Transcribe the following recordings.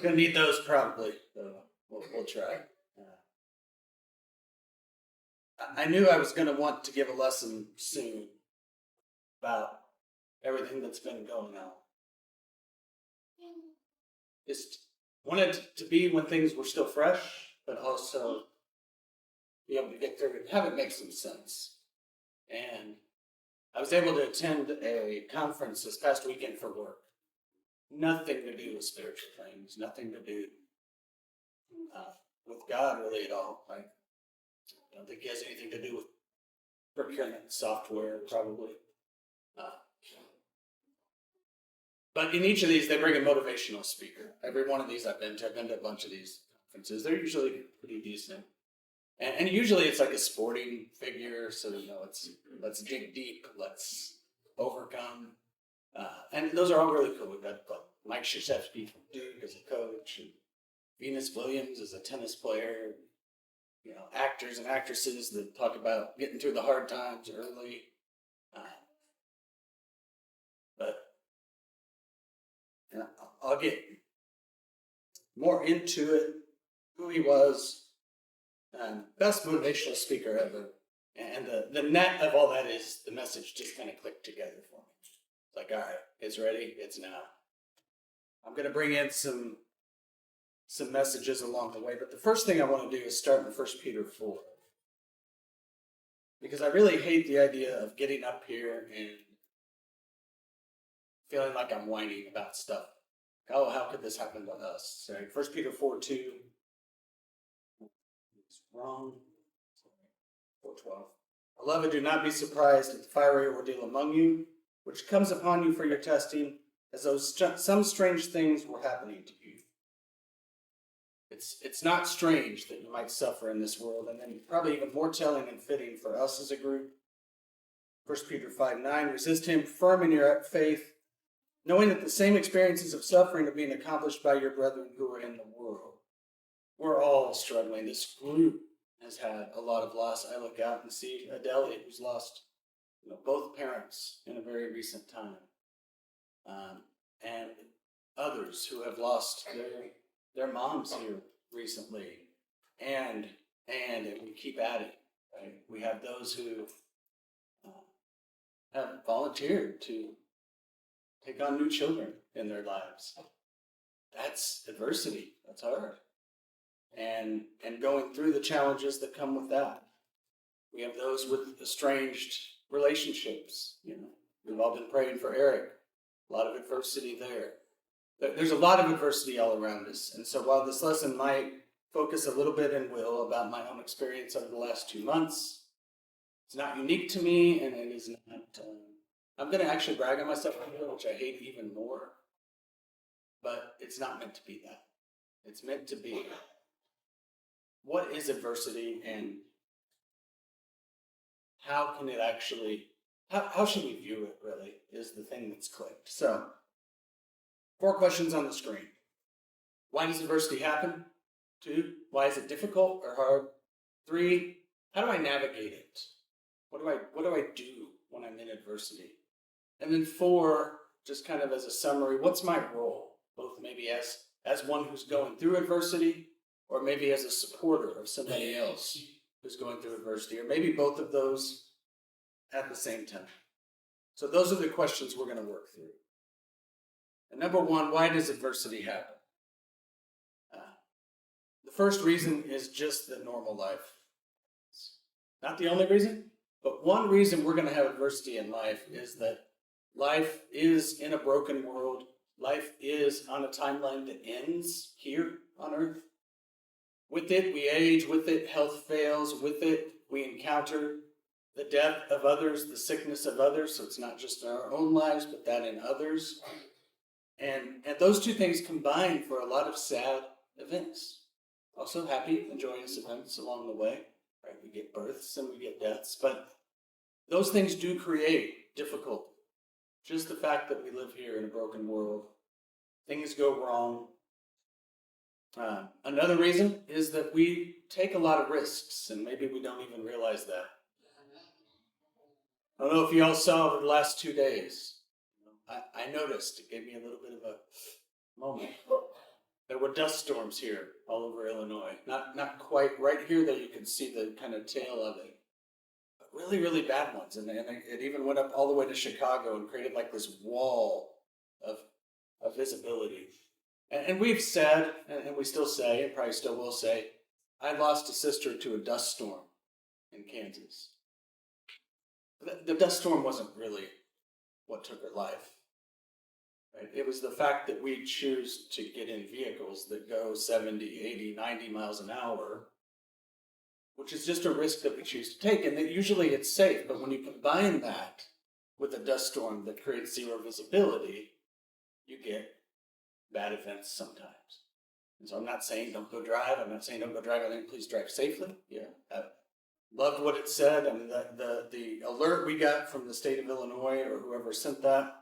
Gonna need those probably. So we'll try. I knew I was gonna want to give a lesson soon about everything that's been going on. Just wanted to be when things were still fresh, but also be able to get through it, have it make some sense. And I was able to attend a conference this past weekend for work. Nothing to do with spiritual things, nothing to do with God really at all. I don't think it has anything to do with procurement software, probably. Uh, but in each of these, they bring a motivational speaker. Every one of these I've been to a bunch of these conferences. They're usually pretty decent. And usually it's like a sporting figure, so let's dig deep, let's overcome. And those are all really cool. We've got Mike Krzyzewski from Duke as a coach, and Venus Williams as a tennis player. Actors and actresses that talk about getting through the hard times early. But I'll get more into it, who he was, best motivational speaker ever. And the net of all that is the message just kind of clicked together for me. It's like, all right, it's ready, it's now. I'm going to bring in some messages along the way, but the first thing I want to do is start in 1 Peter 4. Because I really hate the idea of getting up here and feeling like I'm whining about stuff. Oh, how could this happen to us? Sorry, 1 Peter 4:2. It's wrong. 4:12. Beloved, do not be surprised at the fiery ordeal among you, which comes upon you for your testing, as though some strange things were happening to you. It's not strange that you might suffer in this world, and then probably even more telling and fitting for us as a group. 1 Peter 5:9, resist him firm in your faith, knowing that the same experiences of suffering are being accomplished by your brethren who are in the world. We're all struggling. This group has had a lot of loss. I look out and see Adelia, who's lost both parents in a very recent time, and others who have lost their moms here recently, and we keep adding. Right? We have those who have volunteered to take on new children in their lives. That's adversity. That's hard. And going through the challenges that come with that. We have those with estranged relationships. We've all been praying for Eric. A lot of adversity there. There's a lot of adversity all around us. And so while this lesson might focus a little bit and will about my own experience over the last 2 months, it's not unique to me, and it is not... I'm going to actually brag on myself a little, which I hate even more. But it's not meant to be that. It's meant to be, what is adversity, and how can it actually... How should we view it, really, is the thing that's clicked. So, 4 questions on the screen. Why does adversity happen? 2, why is it difficult or hard? 3, how do I navigate it? What do I do when I'm in adversity? And then 4, just kind of as a summary, what's my role? Both maybe as one who's going through adversity, or maybe as a supporter of somebody else who's going through adversity, or maybe both of those at the same time. So those are the questions we're going to work through. And number 1, why does adversity happen? The first reason is just the normal life. Not the only reason, but one reason we're going to have adversity in life is that life is in a broken world. Life is on a timeline that ends here on earth. With it, we age. With it, health fails. With it, we encounter the death of others, the sickness of others. So it's not just in our own lives, but that in others. And those 2 things combine for a lot of sad events. Also happy and joyous events along the way. Right? We get births and we get deaths, but those things do create difficulty. Just the fact that we live here in a broken world. Things go wrong. Another reason is that we take a lot of risks, and maybe we don't even realize that. I don't know if you all saw over the last 2 days. I noticed, it gave me a little bit of a moment. There were dust storms here all over Illinois. Not quite right here, though you can see the kind of tail of it. But really, really bad ones. And it even went up all the way to Chicago and created like this wall of visibility. And we've said, and we still say, and probably still will say, I lost a sister to a dust storm in Kansas. The dust storm wasn't really what took her life. Right? It was the fact that we choose to get in vehicles that go 70, 80, 90 miles an hour, which is just a risk that we choose to take. And that usually it's safe, but when you combine that with a dust storm that creates zero visibility, you get bad events sometimes. And so I'm not saying don't go drive. I'm not saying don't go drive. I think please drive safely. Yeah. I loved what it said. I mean, the alert we got from the state of Illinois or whoever sent that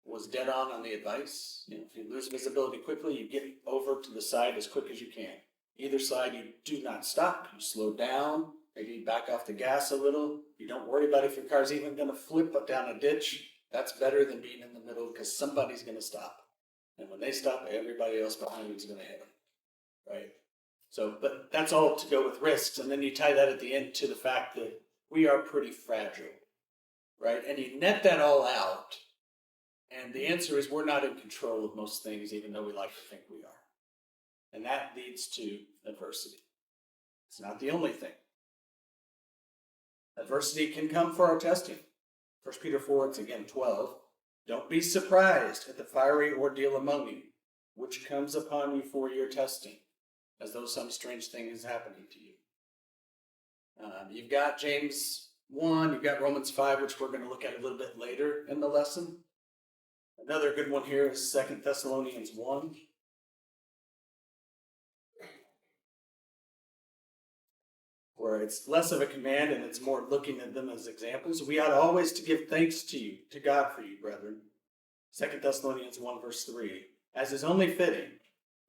was dead on the advice. You know, if you lose visibility quickly, you get over to the side as quick as you can. Either side, you do not stop. You slow down. Maybe you back off the gas a little. You don't worry about if your car's even going to flip down a ditch. That's better than being in the middle because somebody's going to stop. And when they stop, everybody else behind you is going to hit them. Right? So, but that's all to go with risks. And then you tie that at the end to the fact that we are pretty fragile. Right? And you net that all out. And the answer is we're not in control of most things, even though we like to think we are. And that leads to adversity. It's not the only thing. Adversity can come for our testing. 1 Peter 4, it's again 12. Don't be surprised at the fiery ordeal among you, which comes upon you for your testing, as though some strange thing is happening to you. You've got James 1, you've got Romans 5, which we're going to look at a little bit later in the lesson. Another good one here is 2 Thessalonians 1. Where it's less of a command and it's more looking at them as examples. We ought always to give thanks to you, to God for you, brethren. 2 Thessalonians 1 verse 3. As is only fitting,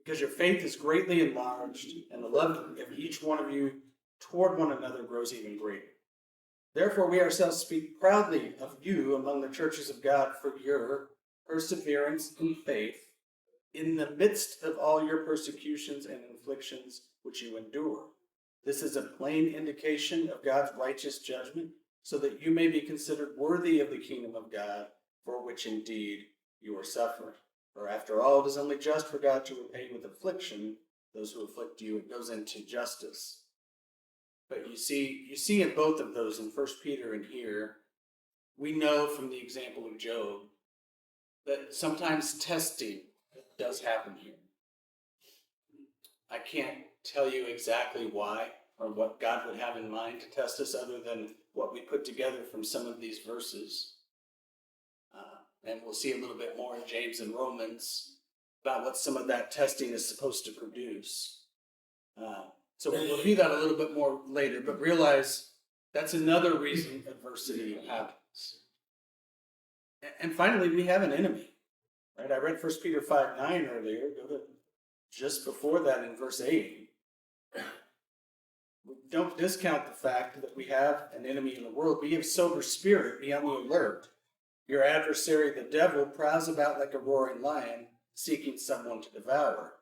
because your faith is greatly enlarged and the love of each one of you toward one another grows even greater. Therefore we ourselves speak proudly of you among the churches of God for your perseverance in faith in the midst of all your persecutions and afflictions which you endure. This is a plain indication of God's righteous judgment, so that you may be considered worthy of the kingdom of God, for which indeed you are suffering. For after all, it is only just for God to repay with affliction those who afflict you. It goes into justice. But you see in both of those, in 1 Peter and here, we know from the example of Job that sometimes testing does happen here. I can't tell you exactly why or what God would have in mind to test us other than what we put together from some of these verses. And we'll see a little bit more in James and Romans about what some of that testing is supposed to produce. So we'll review that a little bit more later, but realize that's another reason adversity happens. And finally, we have an enemy. Right? I read 1 Peter 5:9 earlier. Go to just before that in verse 8. Don't discount the fact that we have an enemy in the world. Be of sober spirit. Be on the alert. Your adversary, the devil, prowls about like a roaring lion, seeking someone to devour.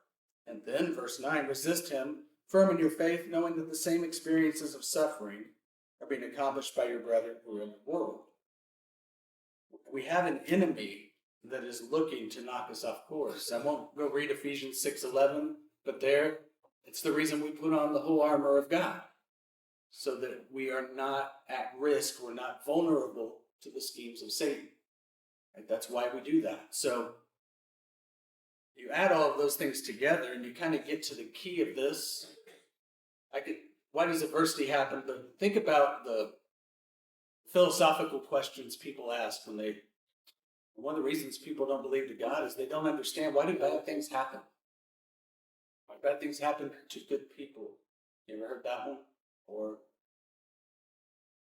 And then, verse 9, resist him, firm in your faith, knowing that the same experiences of suffering are being accomplished by your brethren who are in the world. We have an enemy that is looking to knock us off course. I won't go read Ephesians 6:11, but there, it's the reason we put on the whole armor of God, so that we are not at risk, we're not vulnerable to the schemes of Satan. Right? That's why we do that. So you add all of those things together and you kind of get to the key of this. Why does adversity happen? But think about the philosophical questions people ask when they, one of the reasons people don't believe to God is they don't understand, why do bad things happen? Why bad things happen to good people? You ever heard that one? Or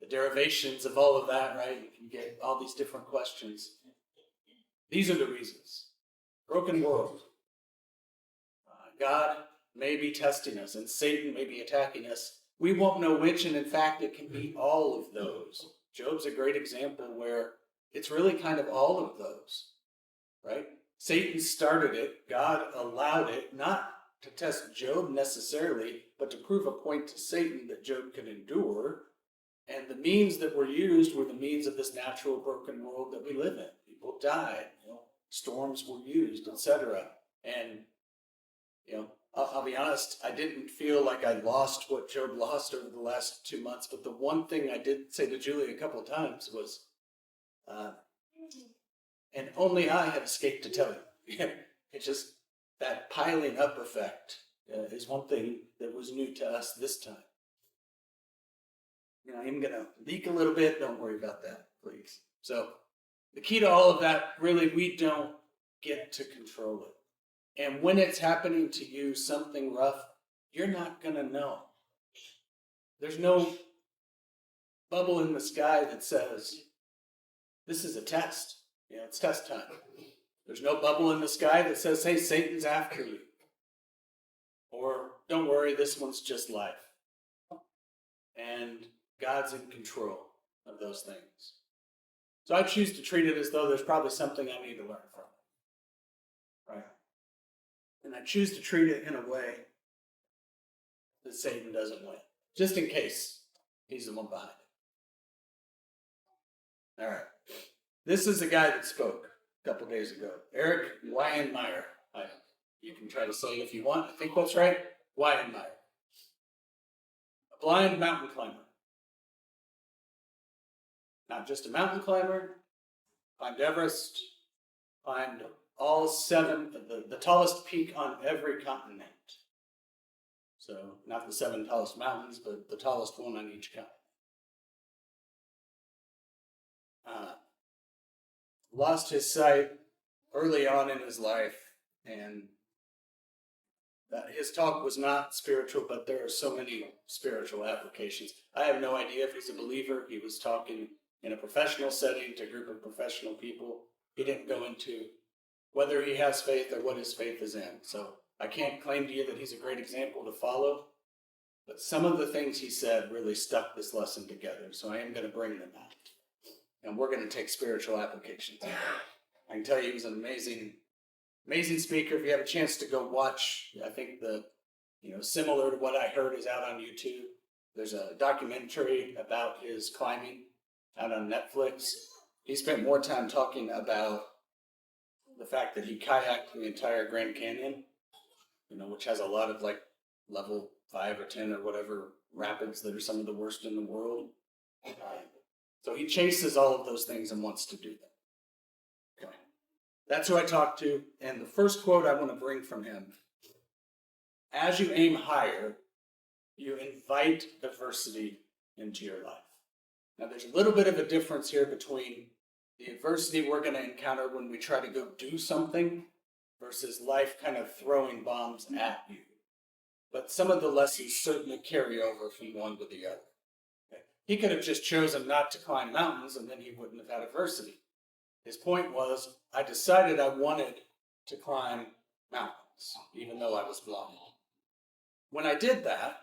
the derivations of all of that, right? You can get all these different questions. These are the reasons. Broken world. God may be testing us, and Satan may be attacking us. We won't know which, and in fact, it can be all of those. Job's a great example where it's really kind of all of those, right? Satan started it. God allowed it, not to test Job necessarily, but to prove a point to Satan that Job could endure. And the means that were used were the means of this natural broken world that we live in. People died, storms were used, etc. And, I'll be honest, I didn't feel like I lost what Job lost over the last 2 months. But the one thing I did say to Julie a couple of times was, and only I have escaped to tell you. It's just that piling up effect is one thing that was new to us this time. I'm going to leak a little bit. Don't worry about that, please. So the key to all of that, really, we don't get to control it. And when it's happening to you, something rough, you're not going to know. There's no bubble in the sky that says, this is a test. It's test time. There's no bubble in the sky that says, hey, Satan's after you. Or, don't worry, this one's just life. And God's in control of those things. So I choose to treat it as though there's probably something I need to learn from it. Right? And I choose to treat it in a way that Satan doesn't win. Just in case he's the one behind it. All right. This is the guy that spoke a couple days ago. Eric Weihenmayer. You can try to say it if you want. I think that's right. Weihenmayer. A blind mountain climber. Not just a mountain climber. Climbed Everest. Climbed all 7, the tallest peak on every continent. So, not the 7 tallest mountains, but the tallest one on each continent. Lost his sight early on in his life, and his talk was not spiritual, but there are so many spiritual applications. I have no idea if he's a believer. He was talking in a professional setting to a group of professional people. He didn't go into whether he has faith or what his faith is in. So I can't claim to you that he's a great example to follow, but some of the things he said really stuck this lesson together. So I am going to bring them out. And we're going to take spiritual applications. I can tell you he was an amazing speaker. If you have a chance to go watch, I think similar to what I heard is out on YouTube. There's a documentary about his climbing out on Netflix. He spent more time talking about the fact that he kayaked the entire Grand Canyon, which has a lot of level 5 or 10 or whatever rapids that are some of the worst in the world. So he chases all of those things and wants to do them. Okay. That's who I talked to. And the first quote I want to bring from him, as you aim higher, you invite adversity into your life. Now there's a little bit of a difference here between the adversity we're going to encounter when we try to go do something versus life kind of throwing bombs at you. But some of the lessons certainly carry over from one to the other. He could have just chosen not to climb mountains and then he wouldn't have had adversity. His point was, I decided I wanted to climb mountains, even though I was blind. When I did that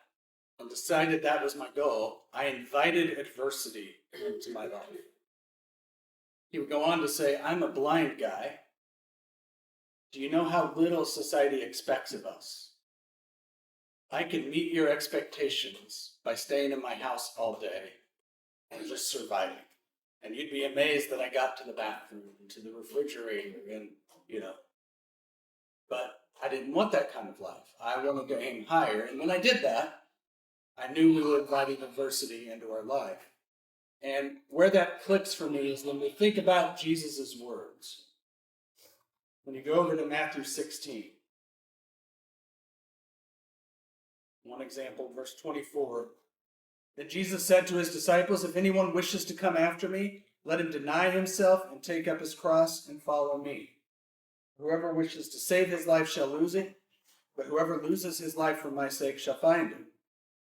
and decided that was my goal, I invited adversity into my life. He would go on to say, I'm a blind guy. Do you know how little society expects of us? I can meet your expectations by staying in my house all day and just surviving. And you'd be amazed that I got to the bathroom, to the refrigerator, and, But I didn't want that kind of life. I wanted to aim higher. And when I did that, I knew we were inviting adversity into our life. And where that clicks for me is when we think about Jesus' words. When you go over to Matthew 16. One example, verse 24. Then Jesus said to his disciples, if anyone wishes to come after me, let him deny himself and take up his cross and follow me. Whoever wishes to save his life shall lose it, but whoever loses his life for my sake shall find it.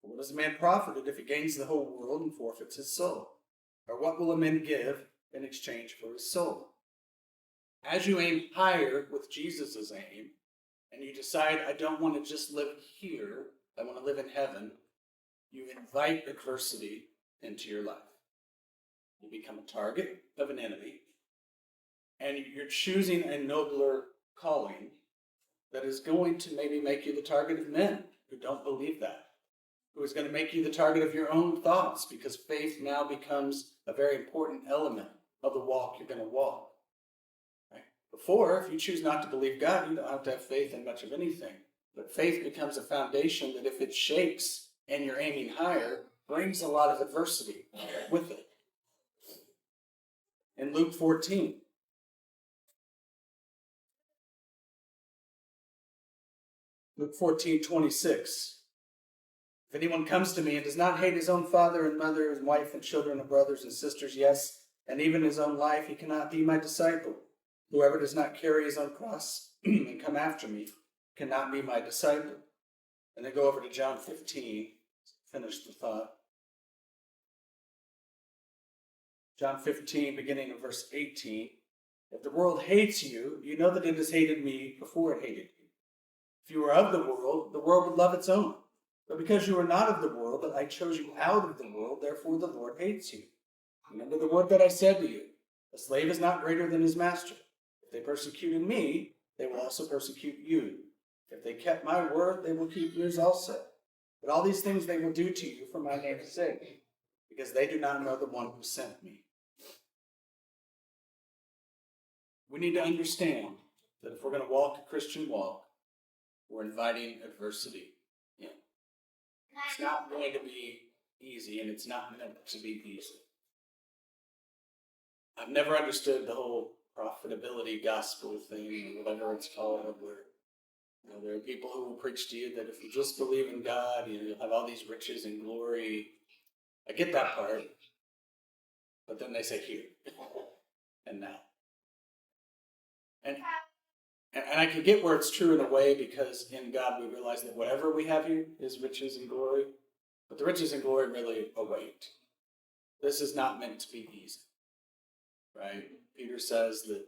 For what is a man profited if he gains the whole world and forfeits his soul? Or what will a man give in exchange for his soul? As you aim higher with Jesus' aim, and you decide, I don't want to just live here, I want to live in heaven, you invite adversity into your life. You become a target of an enemy, and you're choosing a nobler calling that is going to maybe make you the target of men who don't believe that, who is going to make you the target of your own thoughts, because faith now becomes a very important element of the walk you're going to walk. Right? Before, if you choose not to believe God, you don't have to have faith in much of anything. But faith becomes a foundation that if it shakes and you're aiming higher, brings a lot of adversity with it. In Luke 14, Luke 14:26. If anyone comes to me and does not hate his own father and mother and wife and children and brothers and sisters, yes, and even his own life, he cannot be my disciple. Whoever does not carry his own cross and come after me cannot be my disciple. And then go over to John 15, finish the thought. John 15, beginning of verse 18. If the world hates you, you know that it has hated me before it hated you. If you were of the world would love its own. But because you are not of the world, but I chose you out of the world, therefore the Lord hates you. Remember the word that I said to you, a slave is not greater than his master. If they persecuted me, they will also persecute you. If they kept my word, they will keep yours also. But all these things they will do to you for my name's sake, because they do not know the one who sent me. We need to understand that if we're going to walk a Christian walk, we're inviting adversity in. It's not going to be easy, and it's not meant to be easy. I've never understood the whole profitability gospel thing, or whatever it's called, where there are people who will preach to you that if you just believe in God, you'll have all these riches and glory. I get that part, but then they say here and now. And I can get where it's true in a way, because in God we realize that whatever we have here is riches and glory, but the riches and glory really await. This is not meant to be easy, right? Peter says that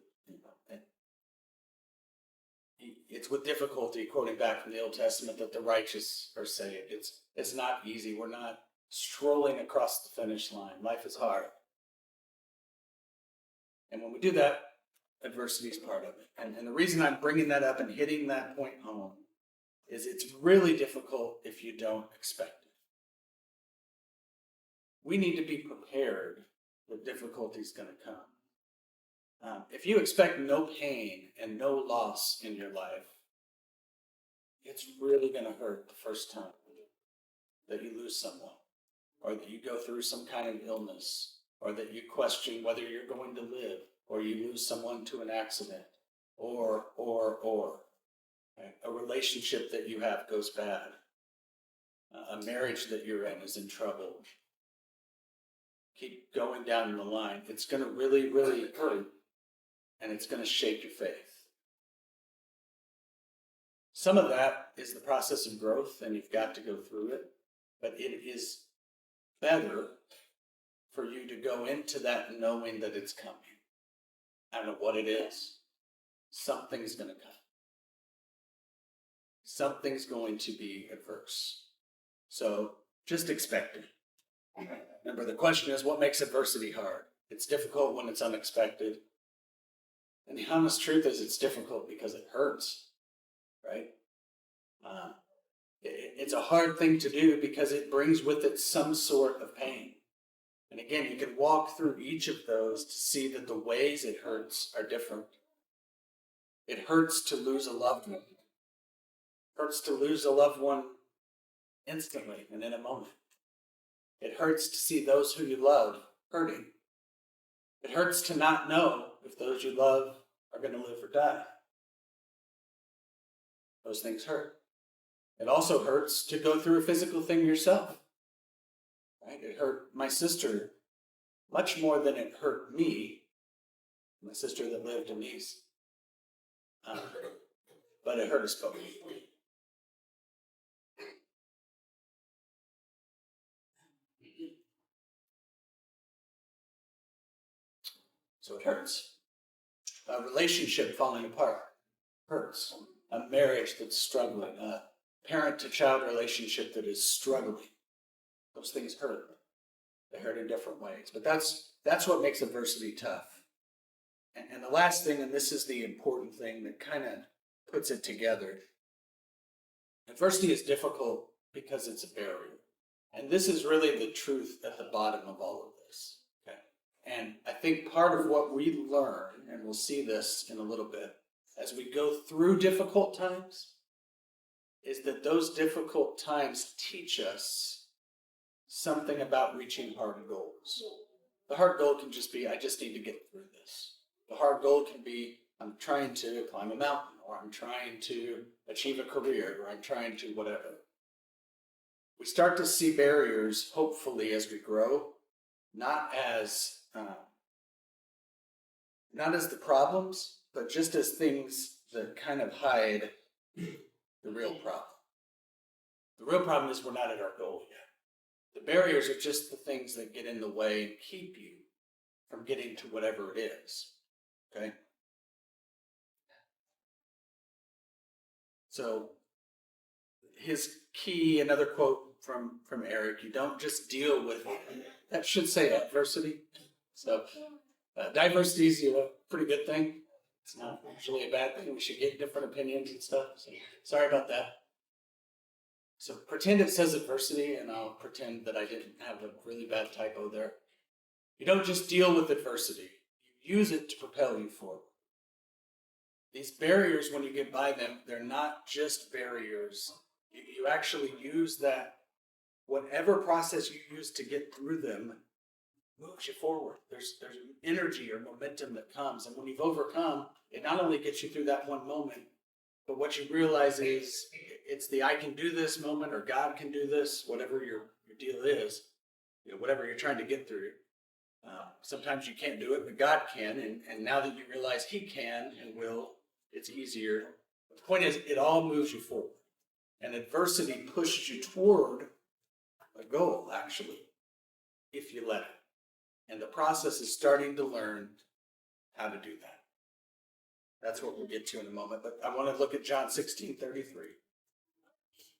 it's with difficulty, quoting back from the Old Testament, that the righteous are saved. It's not easy. We're not strolling across the finish line. Life is hard. And when we do that, adversity is part of it. And the reason I'm bringing that up and hitting that point home is it's really difficult if you don't expect it. We need to be prepared that difficulty is going to come. If you expect no pain and no loss in your life, it's really going to hurt the first time that you lose someone, or that you go through some kind of illness, or that you question whether you're going to live, or you lose someone to an accident, or. Right? A relationship that you have goes bad. A marriage that you're in is in trouble. Keep going down the line. It's going to really, really hurt, and it's going to shake your faith. Some of that is the process of growth, and you've got to go through it, but it is better for you to go into that knowing that it's coming. I don't know what it is. Something's going to come. Something's going to be adverse. So just expect it. Remember, the question is, what makes adversity hard? It's difficult when it's unexpected. And the honest truth is, it's difficult because it hurts, right? It's a hard thing to do because it brings with it some sort of pain. And again, you can walk through each of those to see that the ways it hurts are different. It hurts to lose a loved one. It hurts to lose a loved one instantly and in a moment. It hurts to see those who you love hurting. It hurts to not know if those you love are going to live or die. Those things hurt. It also hurts to go through a physical thing yourself. Right? It hurt my sister much more than it hurt me, my sister that lived in Nice. But it hurt us both. So it hurts. A relationship falling apart hurts. A marriage that's struggling. A parent-to-child relationship that is struggling. Those things hurt. They hurt in different ways. But that's what makes adversity tough. And the last thing, and this is the important thing that kind of puts it together, adversity is difficult because it's a barrier. And this is really the truth at the bottom of all of this. Okay. And I think part of what we learn, and we'll see this in a little bit, as we go through difficult times, is that those difficult times teach us something about reaching hard goals. The hard goal can just be, I just need to get through this. The hard goal can be, I'm trying to climb a mountain, or I'm trying to achieve a career, or I'm trying to whatever. We start to see barriers, hopefully, as we grow, not as the problems, but just as things that kind of hide the real problem. The real problem is we're not at our goal yet. The barriers are just the things that get in the way and keep you from getting to whatever it is. Okay? So, his key, another quote from Eric, you don't just deal with, that should say adversity. So, diversity is a pretty good thing. It's not usually a bad thing. We should get different opinions and stuff. So, sorry about that. So pretend it says adversity, and I'll pretend that I didn't have a really bad typo there. You don't just deal with adversity. You use it to propel you forward. These barriers, when you get by them, they're not just barriers. You actually use that, whatever process you use to get through them, moves you forward. There's energy or momentum that comes. And when you've overcome, it not only gets you through that one moment, but what you realize is it's the I can do this moment, or God can do this, whatever your deal is, whatever you're trying to get through. Sometimes you can't do it, but God can. And now that you realize He can and will, it's easier. But the point is, it all moves you forward. And adversity pushes you toward a goal, actually, if you let it. And the process is starting to learn how to do that. That's what we'll get to in a moment. But I want to look at John 16:33.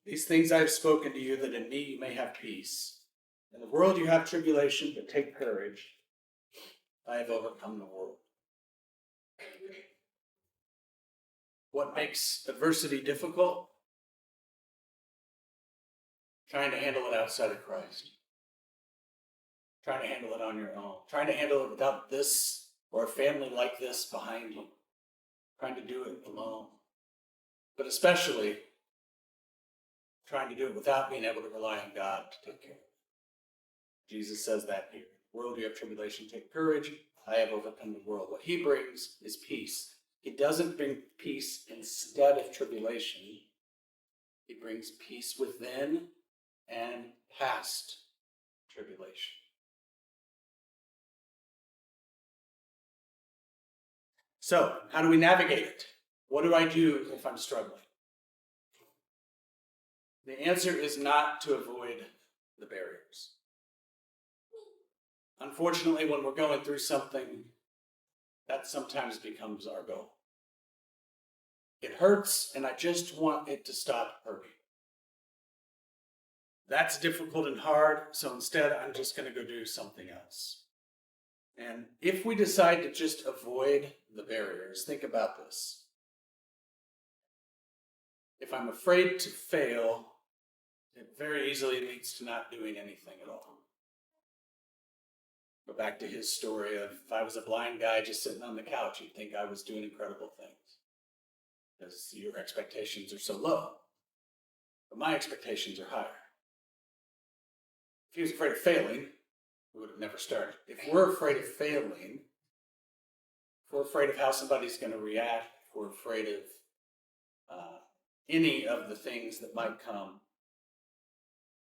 These things I have spoken to you, that in me you may have peace. In the world you have tribulation, but take courage. I have overcome the world. What makes adversity difficult? Trying to handle it outside of Christ. Trying to handle it on your own. Trying to handle it without this or a family like this behind you. Trying to do it alone. But especially trying to do it without being able to rely on God to take care of it. Jesus says that here. In the world you have tribulation, take courage. I have overcome the world. What He brings is peace. He doesn't bring peace instead of tribulation. He brings peace within and past tribulation. So, how do we navigate it? What do I do if I'm struggling? The answer is not to avoid the barriers. Unfortunately, when we're going through something, that sometimes becomes our goal. It hurts, and I just want it to stop hurting. That's difficult and hard, so instead I'm just going to go do something else. And if we decide to just avoid the barriers, think about this. If I'm afraid to fail, it very easily leads to not doing anything at all. Go back to his story of, if I was a blind guy just sitting on the couch, you'd think I was doing incredible things. Because your expectations are so low. But my expectations are higher. If he was afraid of failing, we would have never started. If we're afraid of failing, if we're afraid of how somebody's going to react, if we're afraid of any of the things that might come,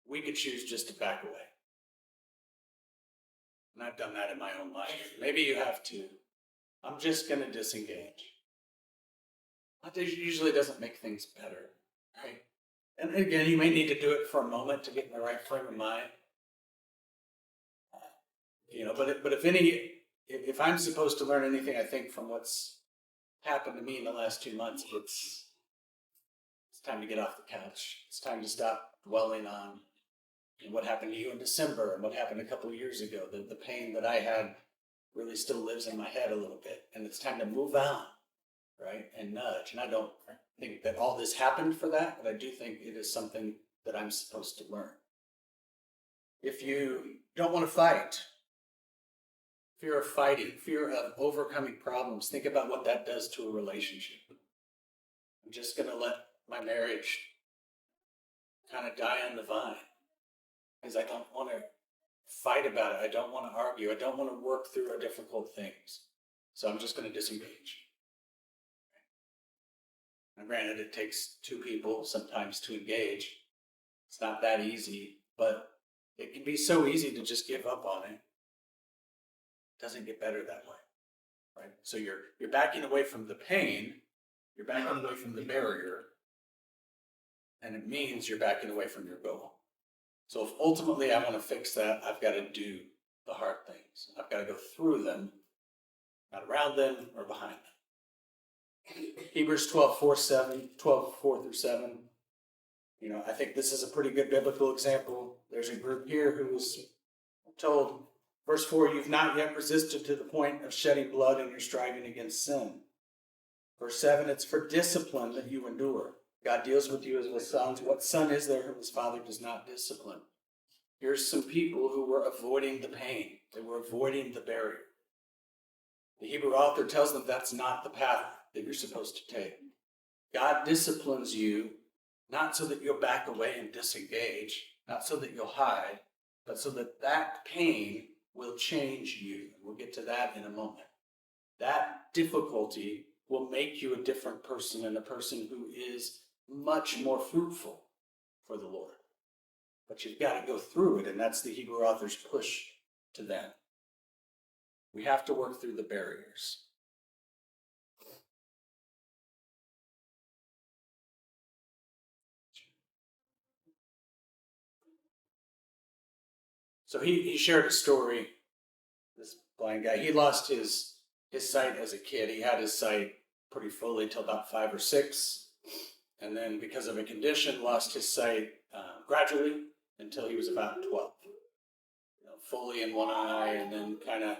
we could choose just to back away. And I've done that in my own life. Maybe you have too. I'm just going to disengage. That usually doesn't make things better, right? And again, you may need to do it for a moment to get in the right frame of mind. But if I'm supposed to learn anything, I think, from what's happened to me in the last 2 months, it's time to get off the couch. It's time to stop dwelling on what happened to you in December and what happened a couple of years ago, the pain that I had really still lives in my head a little bit. And it's time to move on, right? And nudge. And I don't think that all this happened for that, but I do think it is something that I'm supposed to learn. If you don't want to fight, fear of fighting, fear of overcoming problems, think about what that does to a relationship. I'm just going to let my marriage kind of die on the vine because I don't want to fight about it. I don't want to argue. I don't want to work through difficult things. So I'm just going to disengage. Now, granted, it takes two people sometimes to engage. It's not that easy, but it can be so easy to just give up on it. It doesn't get better that way, right? So you're backing away from the pain. You're backing away from the barrier. And it means you're backing away from your goal. So if ultimately I want to fix that, I've got to do the hard things. I've got to go through them, not around them or behind them. Hebrews 12, 4 through 7. I think this is a pretty good biblical example. There's a group here who was told, verse 4, you've not yet resisted to the point of shedding blood in your striving against sin. Verse 7, it's for discipline that you endure. God deals with you as with sons. What son is there whom his father does not discipline? Here's some people who were avoiding the pain. They were avoiding the barrier. The Hebrew author tells them that's not the path that you're supposed to take. God disciplines you not so that you'll back away and disengage, not so that you'll hide, but so that that pain will change you. We'll get to that in a moment. That difficulty will make you a different person and a person who is much more fruitful for the Lord. But you've got to go through it, and that's the Hebrew author's push to them. We have to work through the barriers. So he shared a story, this blind guy. He lost his sight as a kid. He had his sight pretty fully till about 5 or 6. And then because of a condition, lost his sight gradually until he was about 12. Fully in one eye, and then kind of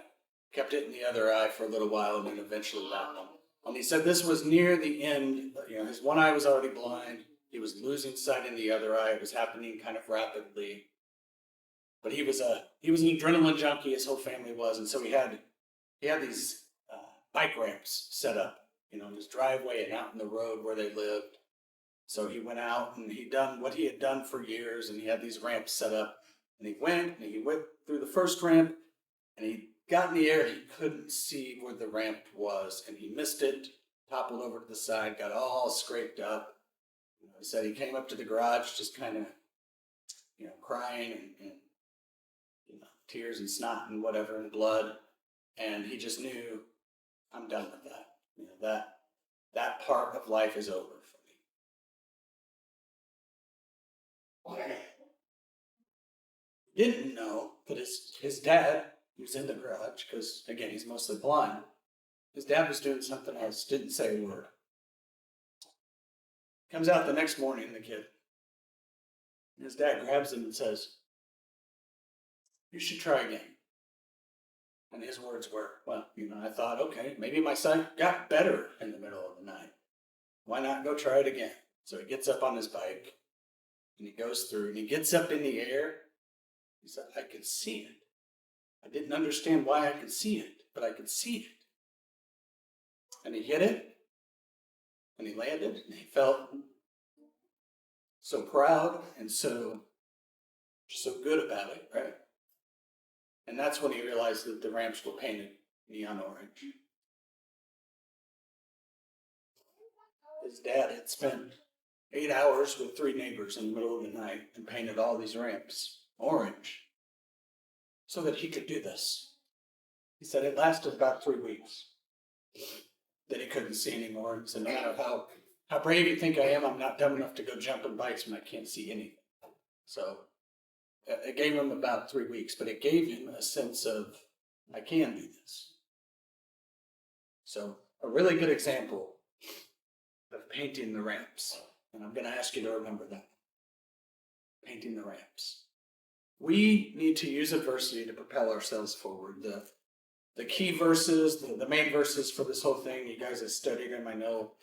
kept it in the other eye for a little while, and then eventually that one. And he said this was near the end. His one eye was already blind. He was losing sight in the other eye. It was happening kind of rapidly. But he was an adrenaline junkie. His whole family was, and so he had these bike ramps set up, in his driveway and out in the road where they lived. So he went out and he'd done what he had done for years, and he had these ramps set up. And he went through the first ramp, and he got in the air. He couldn't see where the ramp was, and he missed it, toppled over to the side, got all scraped up. He said he came up to the garage just kind of, crying and tears and snot and whatever and blood. And he just knew, I'm done with that. That part of life is over for me. Didn't know that his dad, he was in the garage, because, again, he's mostly blind. His dad was doing something else, didn't say a word. Comes out the next morning, the kid. And his dad grabs him and says, you should try again. And his words were, well, I thought, okay, maybe my sight got better in the middle of the night. Why not go try it again? So he gets up on his bike, and he goes through, and he gets up in the air. He said, I could see it. I didn't understand why I could see it, but I could see it. And he hit it, and he landed, and he felt so proud and so good about it, right? And that's when he realized that the ramps were painted neon orange. His dad had spent 8 hours with 3 neighbors in the middle of the night and painted all these ramps orange so that he could do this. He said it lasted about 3 weeks. Then he couldn't see anymore. He said, no matter how brave you think I am, I'm not dumb enough to go jump in bikes when I can't see anything. So it gave him about 3 weeks, but it gave him a sense of, I can do this. So a really good example of painting the ramps. And I'm going to ask you to remember that. Painting the ramps. We need to use adversity to propel ourselves forward. the key verses, the main verses for this whole thing. You guys have studied them. I know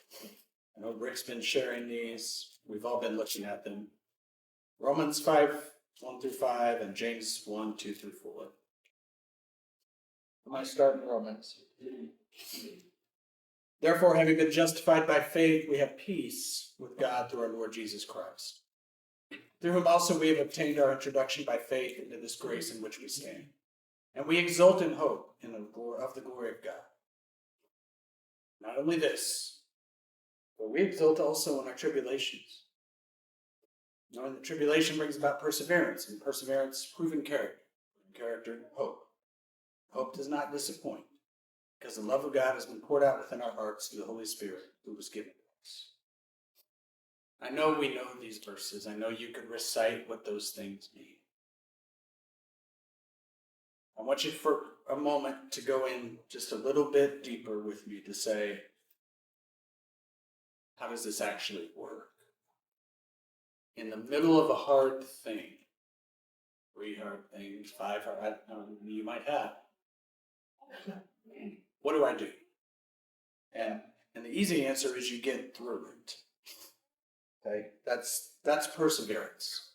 Rick's been sharing these. We've all been looking at them. Romans 5:1-5, and James 1:2-4. I'm going to start in Romans. Therefore, having been justified by faith, we have peace with God through our Lord Jesus Christ, through whom also we have obtained our introduction by faith into this grace in which we stand. And we exult in hope of the glory of God. Not only this, but we exult also in our tribulations, knowing that tribulation brings about perseverance, and perseverance, proven character, and character, hope. Hope does not disappoint, because the love of God has been poured out within our hearts through the Holy Spirit who was given to us. I know we know these verses. I know you could recite what those things mean. I want you for a moment to go in just a little bit deeper with me to say, how does this actually work? In the middle of a hard thing, 3 hard things, 5 hard, I don't know, you might have. What do I do? And the easy answer is you get through it. Okay, that's perseverance.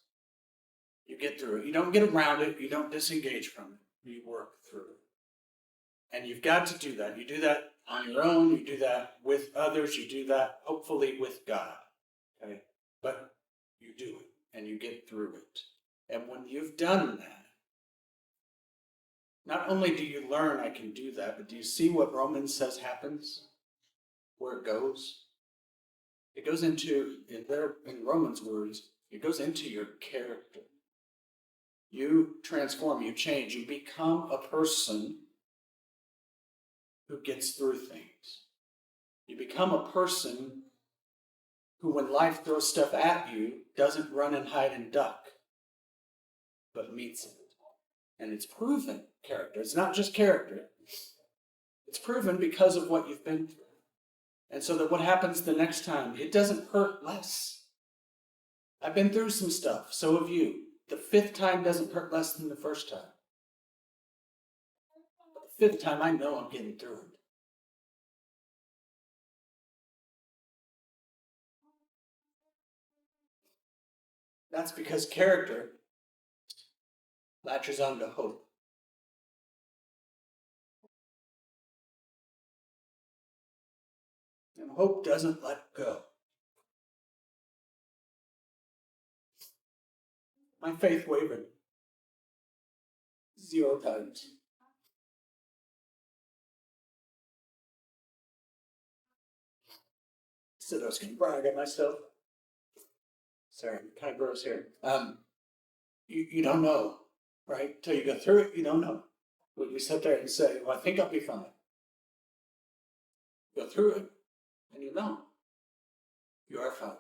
You get through it. You don't get around it. You don't disengage from it. You work through it. And you've got to do that. You do that on your own. You do that with others. You do that hopefully with God. Okay, but you do it and you get through it. And when you've done that, not only do you learn I can do that, but do you see what Romans says happens? Where it goes? It goes into, in Romans' words, it goes into your character. You transform, you change, you become a person who gets through things. You become a person who, when life throws stuff at you, doesn't run and hide and duck, but meets it. And it's proven character. It's not just character. It's proven because of what you've been through. And so that what happens the next time, it doesn't hurt less. I've been through some stuff. So have you. The 5th time doesn't hurt less than the first time. But the 5th time, I know I'm getting through it. That's because character latches onto hope. And hope doesn't let go. My faith wavered 0 times. Said I was going to brag on myself. Sorry, I'm kind of gross here. You don't know, right? Till you go through it, you don't know. We sit there and say, well, I think I'll be fine. Go through it, and you know. You are fine.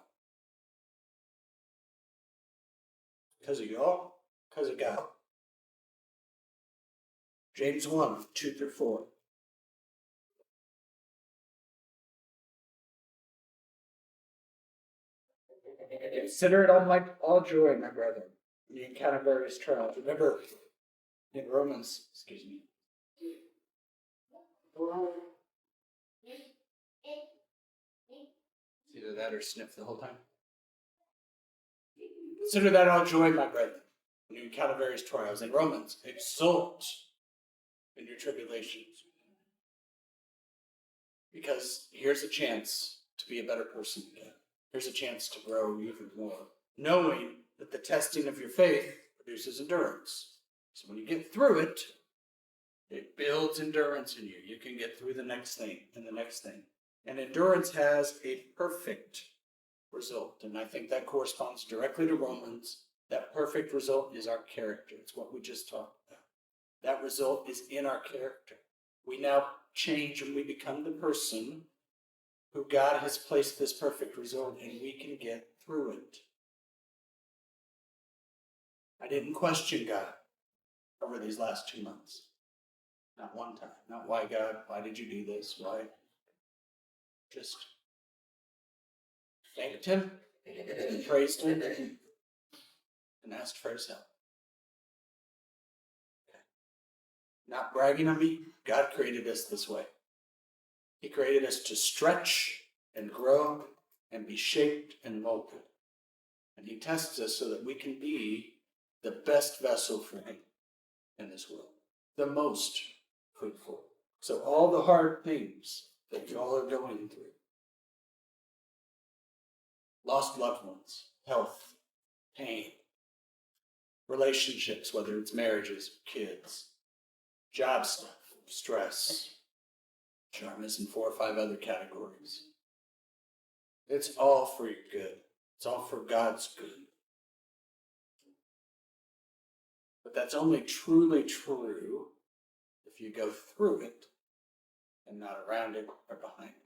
Because of y'all, because of God. James 1:2-4. Consider it all joy, my brethren, when you encounter various trials. Remember in Romans, excuse me. It's either that or sniff the whole time. Consider that all joy, my brethren, when you encounter various trials. In Romans, exult in your tribulations. Because here's a chance to be a better person again. Here's a chance to grow even more. Knowing that the testing of your faith produces endurance. So when you get through it, it builds endurance in you. You can get through the next thing and the next thing. And endurance has a perfect result. And I think that corresponds directly to Romans. That perfect result is our character. It's what we just talked about. That result is in our character. We now change and we become the person who God has placed this perfect result, and we can get through it. I didn't question God over these last 2 months. Not one time. Not why, God, why did you do this? Why? Just thanked him, and praised him, and asked for his help. Okay. Not bragging on me, God created us this way. He created us to stretch and grow and be shaped and molded. And he tests us so that we can be the best vessel for him in this world, the most fruitful. So all the hard things that you all are going through, lost loved ones, health, pain, relationships, whether it's marriages, kids, job stuff, stress, sure I'm missing 4 or 5 other categories. It's all for your good. It's all for God's good. But that's only truly true if you go through it and not around it or behind it.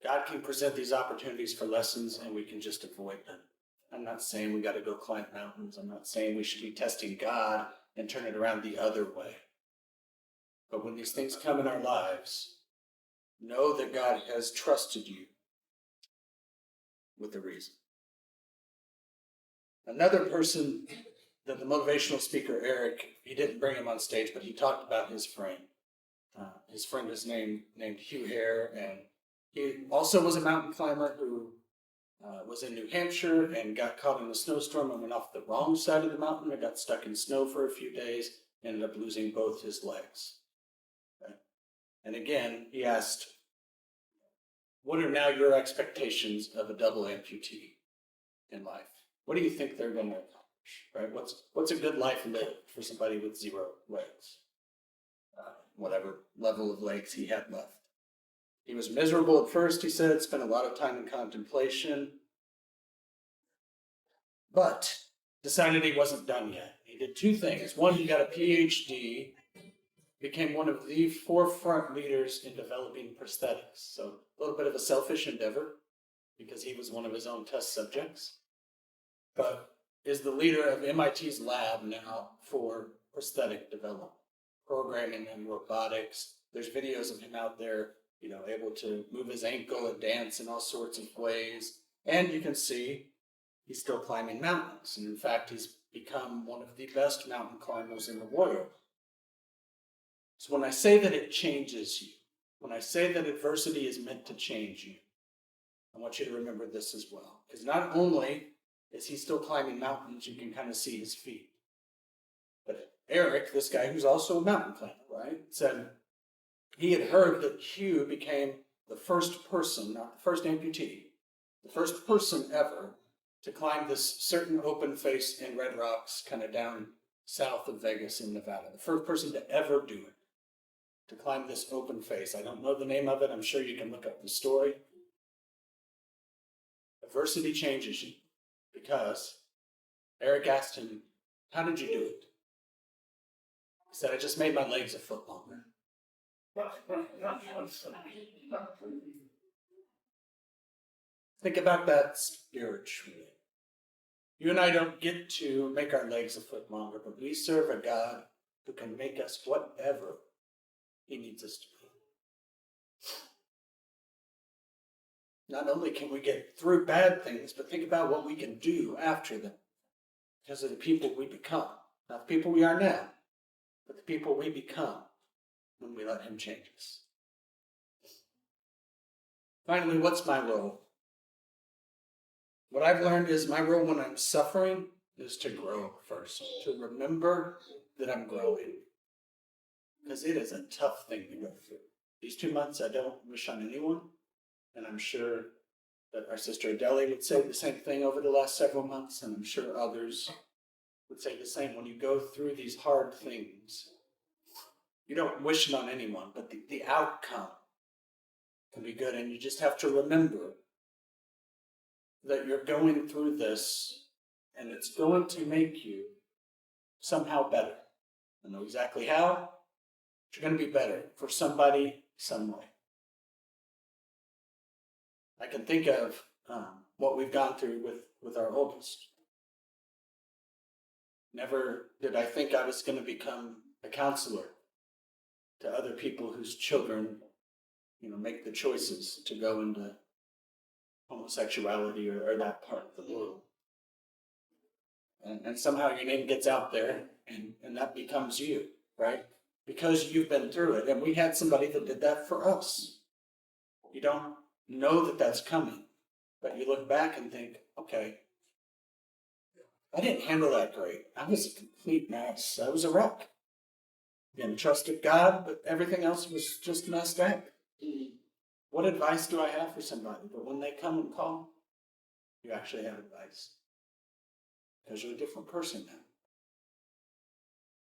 God can present these opportunities for lessons and we can just avoid them. I'm not saying we got to go climb mountains. I'm not saying we should be testing God and turn it around the other way. But when these things come in our lives, know that God has trusted you with a reason. Another person that the motivational speaker, Eric, he didn't bring him on stage, but he talked about his friend. His friend is named Hugh Hare, and he also was a mountain climber who was in New Hampshire and got caught in a snowstorm and went off the wrong side of the mountain and got stuck in snow for a few days, ended up losing both his legs. Okay? And again, he asked, what are now your expectations of a double amputee in life? What do you think they're going to accomplish? Right? What's a good life lived for somebody with 0 legs? Whatever level of legs he had left. He was miserable at first, he said, spent a lot of time in contemplation, but decided he wasn't done yet. He did 2 things. One, he got a PhD, became one of the forefront leaders in developing prosthetics. So a little bit of a selfish endeavor because he was one of his own test subjects, but is the leader of MIT's lab now for prosthetic development, programming and robotics. There's videos of him out there, able to move his ankle and dance in all sorts of ways. And you can see he's still climbing mountains. And in fact, he's become one of the best mountain climbers in the world. So when I say that it changes you, when I say that adversity is meant to change you, I want you to remember this as well. Because not only is he still climbing mountains, you can kind of see his feet. But Eric, this guy who's also a mountain climber, right, said he had heard that Hugh became the first person, not the first amputee, the first person ever to climb this certain open face in Red Rocks, kind of down south of Vegas in Nevada. The first person to ever do it, to climb this open face. I don't know the name of it. I'm sure you can look up the story. Adversity changes you because Eric asked him, how did you do it? He said, I just made my legs a foot longer. Think about that spiritually. You and I don't get to make our legs a foot longer, but we serve a God who can make us whatever he needs us to be. Not only can we get through bad things, but think about what we can do after them because of the people we become. Not the people we are now, but the people we become when we let him change us. Finally, what's my role? What I've learned is my role when I'm suffering is to grow first, to remember that I'm growing. Because it is a tough thing to go through. These 2 months I don't wish on anyone, and I'm sure that our sister Adele would say the same thing over the last several months, and I'm sure others would say the same. When you go through these hard things, you don't wish it on anyone, but the outcome can be good, and you just have to remember that you're going through this, and it's going to make you somehow better. I don't know exactly how, but you're going to be better for somebody, some way. I can think of what we've gone through with our oldest. Never did I think I was going to become a counselor to other people whose children, make the choices to go into homosexuality or that part of the world. And somehow your name gets out there, and that becomes you, right? because you've been through it. And we had somebody that did that for us. You don't know that that's coming, but you look back and think, okay, I didn't handle that great. I was a complete mess. I was a wreck. And trusted God, but everything else was just messed up. What advice do I have for somebody? But when they come and call, you actually have advice. Because you're a different person now.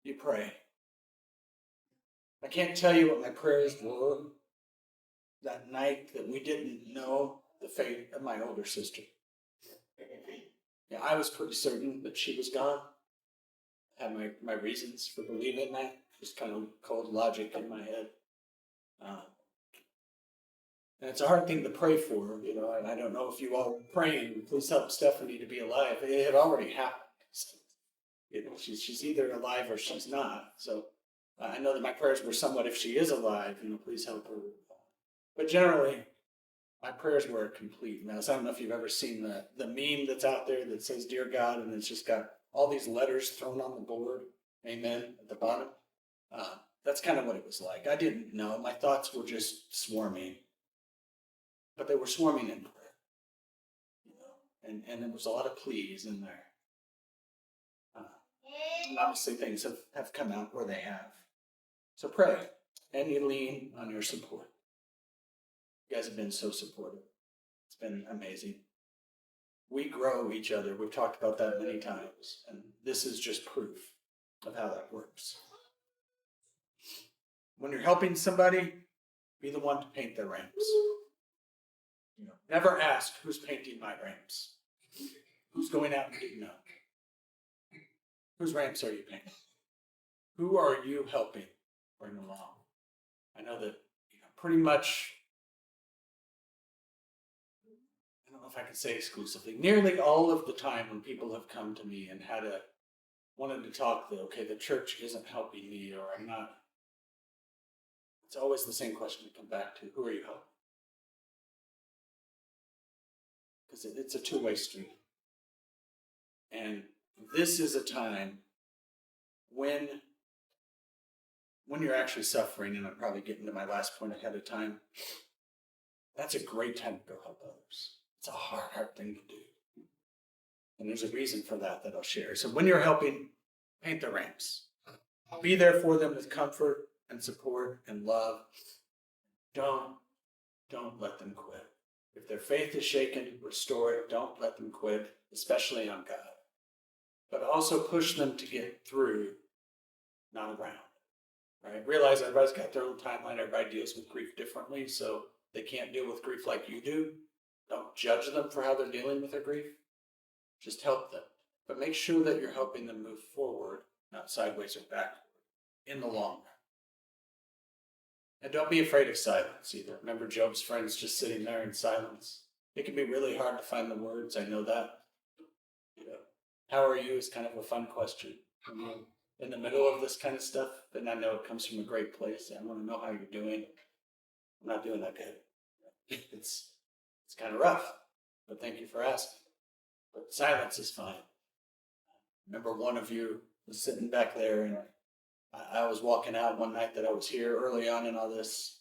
You pray. I can't tell you what my prayers were that night that we didn't know the fate of my older sister. Yeah, I was pretty certain that she was gone. I had my reasons for believing that. Just kind of cold logic in my head. And it's a hard thing to pray for, and I don't know if you all were praying, please help Stephanie to be alive. It had already happened. She's either alive or she's not. So I know that my prayers were somewhat, if she is alive, please help her. But generally, my prayers were complete. Now, I don't know if you've ever seen the meme that's out there that says, Dear God, and it's just got all these letters thrown on the board, amen, at the bottom. That's kind of what it was like. I didn't know. My thoughts were just swarming. But they were swarming in prayer. And there was a lot of pleas in there. Obviously, things have come out where they have. So pray, and you lean on your support. You guys have been so supportive. It's been amazing. We grow each other. We've talked about that many times. And this is just proof of how that works. When you're helping somebody, be the one to paint their ramps. Never ask who's painting my ramps. Who's going out and getting up? Whose ramps are you painting? Who are you helping bring along? I know that pretty much, I don't know if I can say exclusively, nearly all of the time when people have come to me and wanted to talk, the church isn't helping me, or I'm not. It's always the same question to come back to. Who are you helping? Because it's a two-way street. And this is a time when you're actually suffering, and I'm probably getting to my last point ahead of time, that's a great time to go help others. It's a hard thing to do. And there's a reason for that I'll share. So when you're helping, paint the ramps. Be there for them with comfort and support and love. Don't let them quit. If their faith is shaken, restore it. Don't let them quit, especially on God. But also push them to get through, not around. Right? Realize everybody's got their own timeline. Everybody deals with grief differently, so they can't deal with grief like you do. Don't judge them for how they're dealing with their grief. Just help them. But make sure that you're helping them move forward, not sideways or backward, in the long run. And don't be afraid of silence either. Remember Job's friends just sitting there in silence. It can be really hard to find the words. I know that. How are you is kind of a fun question. In the middle of this kind of stuff, then I know it comes from a great place. I want to know how you're doing. I'm not doing that good. It's kind of rough, but thank you for asking. But silence is fine. Remember one of you was sitting back there, and I was walking out one night that I was here early on in all this.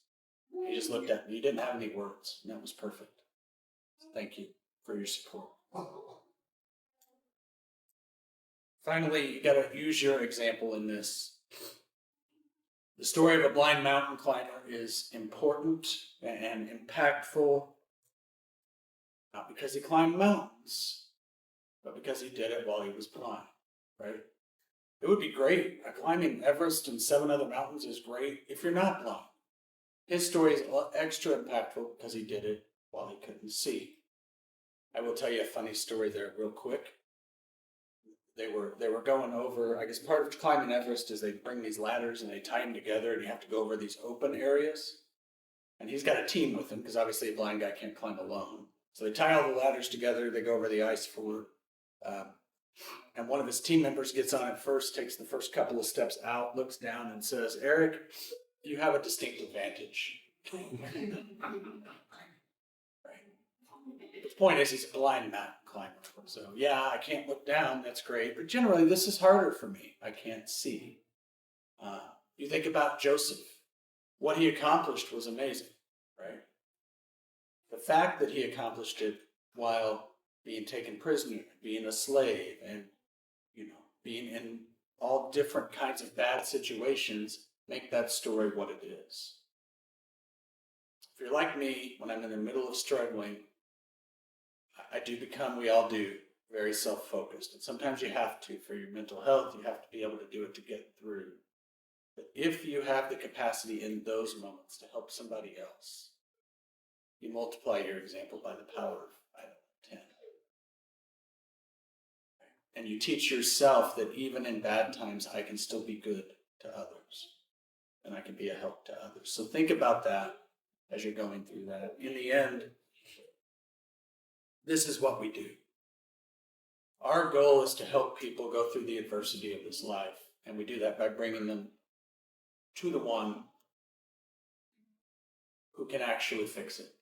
You just looked at me. You didn't have any words, and that was perfect. Thank you for your support. Finally, you got to use your example in this. The story of a blind mountain climber is important and impactful, not because he climbed mountains, but because he did it while he was blind, right? It would be great. Climbing Everest and 7 other mountains is great if you're not blind. His story is extra impactful because he did it while he couldn't see. I will tell you a funny story there real quick. They were going over, I guess part of climbing Everest is they bring these ladders and they tie them together and you have to go over these open areas. And he's got a team with him because obviously a blind guy can't climb alone. So they tie all the ladders together, they go over the ice floor. And one of his team members gets on it first, takes the first couple of steps out, looks down and says, Eric, you have a distinct advantage. The point is he's a blind mountain climber. So yeah, I can't look down, that's great. But generally this is harder for me. I can't see. You think about Joseph. What he accomplished was amazing, right? The fact that he accomplished it while being taken prisoner, being a slave, and being in all different kinds of bad situations make that story what it is. If you're like me, when I'm in the middle of struggling, I do become, we all do, very self-focused. And sometimes you have to, for your mental health, you have to be able to do it to get through. But if you have the capacity in those moments to help somebody else, you multiply your example by the power of 10. And you teach yourself that even in bad times, I can still be good to others. And I can be a help to others. So think about that as you're going through that. In the end, this is what we do. Our goal is to help people go through the adversity of this life. And we do that by bringing them to the one who can actually fix it.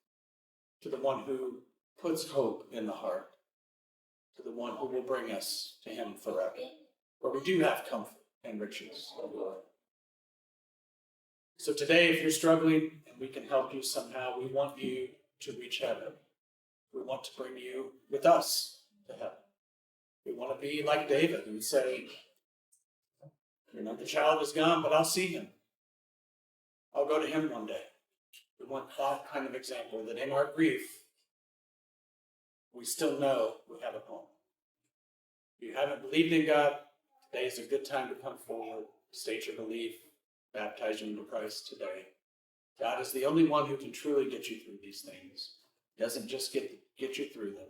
To the one who puts hope in the heart. To the one who will bring us to him forever. Where we do have comfort and riches. So today, if you're struggling and we can help you somehow, we want you to reach heaven. We want to bring you with us to heaven. We want to be like David and say, the child is gone, but I'll see him. I'll go to him one day. We want that kind of example, that in our grief, we still know we have a home. If you haven't believed in God, today is a good time to come forward, state your belief, baptize you into Christ today. God is the only one who can truly get you through these things. He doesn't just get you through them.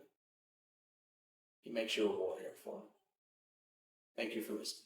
He makes you a warrior for him. Thank you for listening.